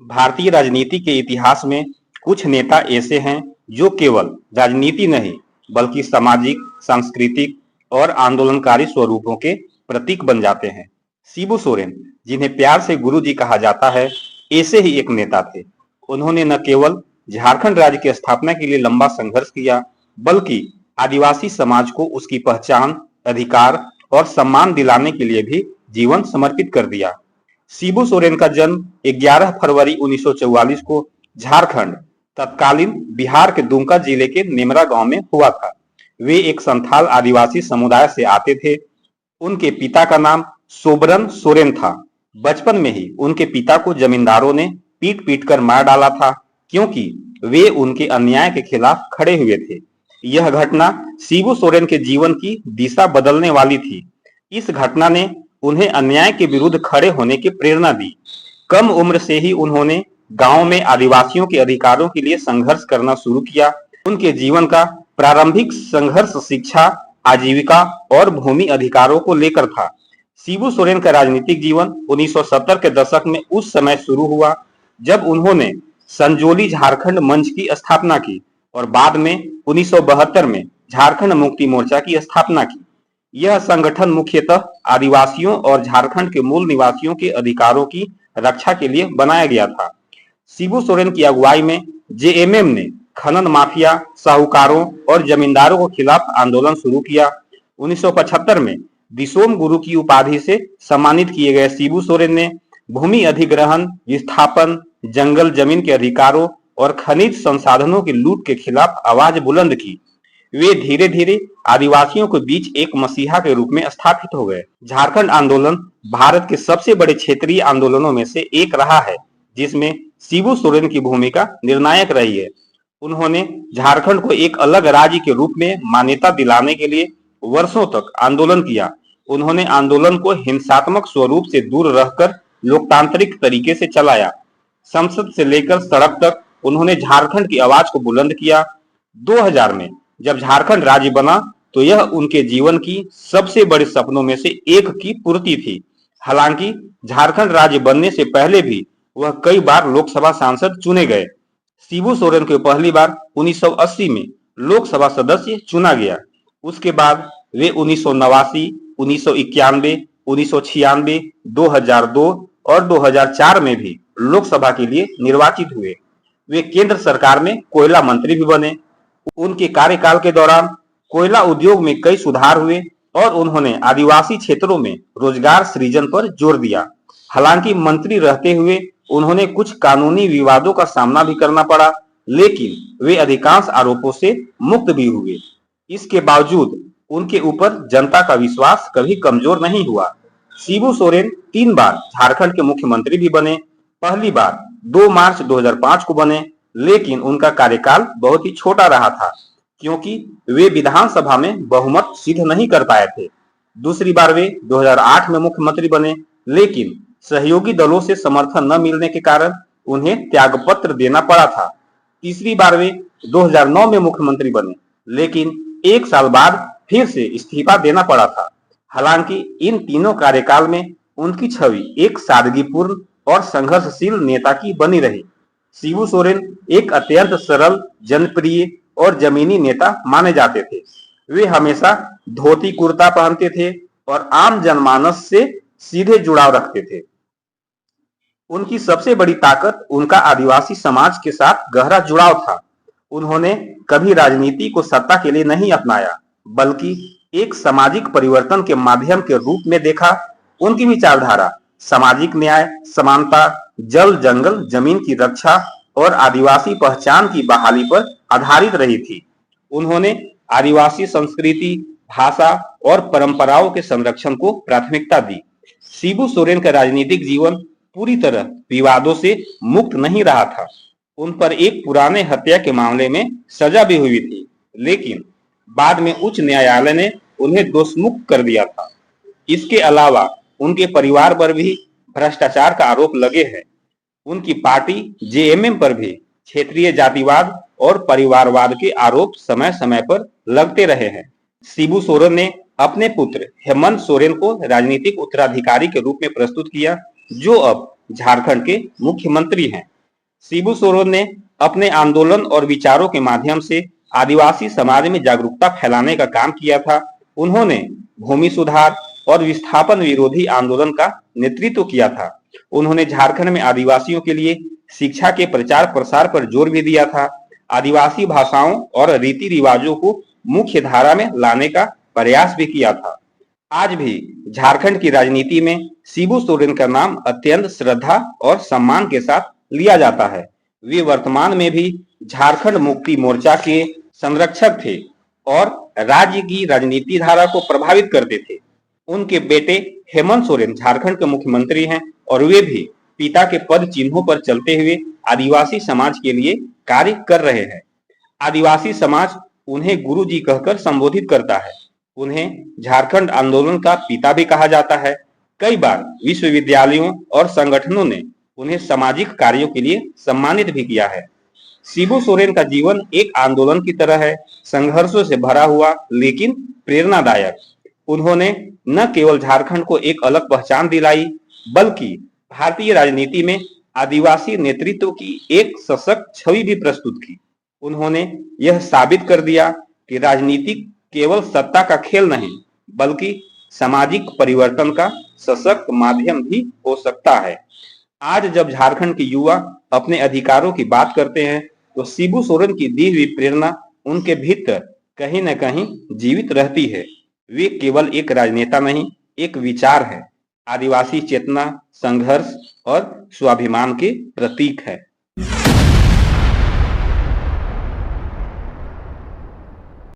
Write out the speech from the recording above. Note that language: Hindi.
भारतीय राजनीति के इतिहास में कुछ नेता ऐसे हैं जो केवल राजनीति नहीं बल्कि सामाजिक, सांस्कृतिक और आंदोलनकारी स्वरूपों के प्रतीक बन जाते हैं। शिबू सोरेन, जिन्हें प्यार से गुरुजी कहा जाता है, ऐसे ही एक नेता थे। उन्होंने न केवल झारखंड राज्य की स्थापना के लिए लंबा संघर्ष किया, बल्कि आदिवासी समाज को उसकी पहचान, अधिकार और सम्मान दिलाने के लिए भी जीवन समर्पित कर दिया। शिबू सोरेन का जन्म 11 फरवरी 1944 को झारखंड, तत्कालीन बिहार के दुमका जिले के नेमरा गांव में हुआ था। वे एक संथाल आदिवासी समुदाय से आते थे। उनके पिता का नाम सोबरन सोरेन था। बचपन में ही उनके पिता को जमींदारों ने पीट-पीट कर मार डाला था, क्योंकि वे उनके अन्याय के खिलाफ खड़े हुए थे। यह घटना शिबू सोरेन के जीवन की दिशा बदलने वाली थी। इस घटना ने उन्हें अन्याय के विरुद्ध खड़े होने की प्रेरणा दी। कम उम्र से ही उन्होंने गांव में आदिवासियों के अधिकारों के लिए संघर्ष करना शुरू किया। उनके जीवन का प्रारंभिक संघर्ष शिक्षा, आजीविका और भूमि अधिकारों को लेकर था। शिबू सोरेन का राजनीतिक जीवन 1970 के दशक में उस समय शुरू हुआ जब उन्होंने संजोली झारखंड मंच की स्थापना की और बाद में 1972 में झारखंड मुक्ति मोर्चा की स्थापना की। यह संगठन मुख्यतः आदिवासियों और झारखंड के मूल निवासियों के अधिकारों की रक्षा के लिए बनाया गया था। शिबू सोरेन की अगुवाई में जेएमएम ने खनन माफिया, साहूकारों और जमींदारों के खिलाफ आंदोलन शुरू किया। 1975 में दिसोम गुरु की उपाधि से सम्मानित किए गए शिबू सोरेन ने भूमि अधिग्रहण, विस्थापन, जंगल जमीन के अधिकारों और खनिज संसाधनों की लूट के खिलाफ आवाज बुलंद की। वे धीरे धीरे आदिवासियों के बीच एक मसीहा के रूप में स्थापित हो गए। झारखंड आंदोलन भारत के सबसे बड़े क्षेत्रीय आंदोलनों में से एक रहा है, जिसमें शिबू सोरेन की भूमिका निर्णायक रही है। उन्होंने झारखंड को एक अलग राज्य के रूप में मान्यता दिलाने के लिए वर्षों तक आंदोलन किया। उन्होंने आंदोलन को हिंसात्मक स्वरूप से दूर रहकर लोकतांत्रिक तरीके से चलाया। संसद से लेकर सड़क तक उन्होंने झारखंड की आवाज को बुलंद किया। 2000 में जब झारखंड राज्य बना तो यह उनके जीवन की सबसे बड़े सपनों में से एक की पूर्ति थी। हालांकि झारखंड राज्य बनने से पहले भी वह कई बार लोकसभा सांसद चुने गए। शिबू सोरेन को पहली बार 1980 में लोकसभा सदस्य चुना गया। उसके बाद वे 1989, 1991, 1996, 2002 और 2004 में भी लोकसभा के लिए निर्वाचित हुए। वे केंद्र सरकार में कोयला मंत्री भी बने। उनके कार्यकाल के दौरान कोयला उद्योग में कई सुधार हुए और उन्होंने आदिवासी क्षेत्रों में रोजगार सृजन पर जोर दिया। हालांकि मंत्री रहते हुए उन्होंने कुछ कानूनी विवादों का सामना भी करना पड़ा, लेकिन वे अधिकांश आरोपों से मुक्त भी हुए। इसके बावजूद उनके ऊपर जनता का विश्वास कभी कमजोर नहीं हुआ। शिबू सोरेन 3 बार झारखंड के मुख्यमंत्री भी बने। पहली बार 2 मार्च 2005 को बने, लेकिन उनका कार्यकाल बहुत ही छोटा रहा था, क्योंकि वे विधानसभा में बहुमत सिद्ध नहीं कर पाए थे। दूसरी बार वे 2008 में मुख्यमंत्री बने, लेकिन सहयोगी दलों से समर्थन न मिलने के कारण उन्हें त्यागपत्र देना पड़ा था। तीसरी बार वे 2009 में मुख्यमंत्री बने, लेकिन 1 साल बाद फिर से इस्तीफा देना पड़ा था। हालांकि इन तीनों कार्यकाल में उनकी छवि एक सादगीपूर्ण और संघर्षशील नेता की बनी रही। शिबू सोरेन एक अत्यंत सरल, जनप्रिय और जमीनी नेता माने जाते थे। वे हमेशा धोती कुर्ता पहनते थे और आम जनमानस से सीधे जुड़ाव रखते थे। उनकी सबसे बड़ी ताकत उनका आदिवासी समाज के साथ गहरा जुड़ाव था। उन्होंने कभी राजनीति को सत्ता के लिए नहीं अपनाया, बल्कि एक सामाजिक परिवर्तन के माध्यम के रूप में देखा। उनकी विचारधारा सामाजिक न्याय, समानता, जल जंगल जमीन की रक्षा और आदिवासी पहचान की बहाली पर आधारित रही थी। उन्होंने आदिवासी संस्कृति, भाषा और परंपराओं के संरक्षण को प्राथमिकता दी। शिबू सोरेन का राजनीतिक जीवन पूरी तरह विवादों से मुक्त नहीं रहा था। उन पर एक पुराने हत्या के मामले में सजा भी हुई थी, लेकिन बाद में उच्च न्यायालय ने उन्हें दोषमुक्त कर दिया था। इसके अलावा उनके परिवार पर भी भ्रष्टाचार का आरोप लगे हैं। उनकी पार्टी जेएमएम पर भी क्षेत्रीय जातिवाद और परिवारवाद के आरोप समय समय पर लगते रहे हैं। शिबू सोरेन ने अपने पुत्र हेमंत सोरेन को राजनीतिक उत्तराधिकारी के रूप में प्रस्तुत किया, जो अब झारखंड के मुख्यमंत्री हैं। शिबू सोरेन ने अपने आंदोलन और विचारों के माध्यम से आदिवासी समाज में जागरूकता फैलाने का काम किया था। उन्होंने भूमि सुधार और विस्थापन विरोधी आंदोलन का नेतृत्व किया था। उन्होंने झारखंड में आदिवासियों के लिए शिक्षा के प्रचार प्रसार पर जोर भी दिया था। आदिवासी भाषाओं और रीति रिवाजों को मुख्य धारा में लाने का प्रयास भी किया था। आज भी झारखंड की राजनीति में शिबू सोरेन का नाम अत्यंत श्रद्धा और सम्मान के साथ लिया जाता है। वे वर्तमान में भी झारखंड मुक्ति मोर्चा के संरक्षक थे और राज्य की राजनीति धारा को प्रभावित करते थे। उनके बेटे हेमंत सोरेन झारखंड के मुख्यमंत्री हैं और वे भी पिता के पद चिन्हों पर चलते हुए आदिवासी समाज के लिए कार्य कर रहे हैं। आदिवासी समाज उन्हें गुरुजी कहकर संबोधित करता है। उन्हें झारखंड आंदोलन का पिता भी कहा जाता है। कई बार विश्वविद्यालयों और संगठनों ने उन्हें सामाजिक कार्यों के लिए सम्मानित भी किया है। शिबू सोरेन का जीवन एक आंदोलन की तरह है, संघर्षों से भरा हुआ लेकिन प्रेरणादायक। उन्होंने न केवल झारखंड को एक अलग पहचान दिलाई, बल्कि भारतीय राजनीति में आदिवासी नेतृत्व की एक सशक्त छवि भी प्रस्तुत की। उन्होंने यह साबित कर दिया कि राजनीति केवल सत्ता का खेल नहीं, बल्कि सामाजिक परिवर्तन का सशक्त माध्यम भी हो सकता है। आज जब झारखंड के युवा अपने अधिकारों की बात करते हैं, तो शिबू सोरेन की दी हुई प्रेरणा उनके भीतर कहीं न कहीं जीवित रहती है। वे केवल एक राजनेता नहीं, एक विचार है, आदिवासी चेतना, संघर्ष और स्वाभिमान के प्रतीक है।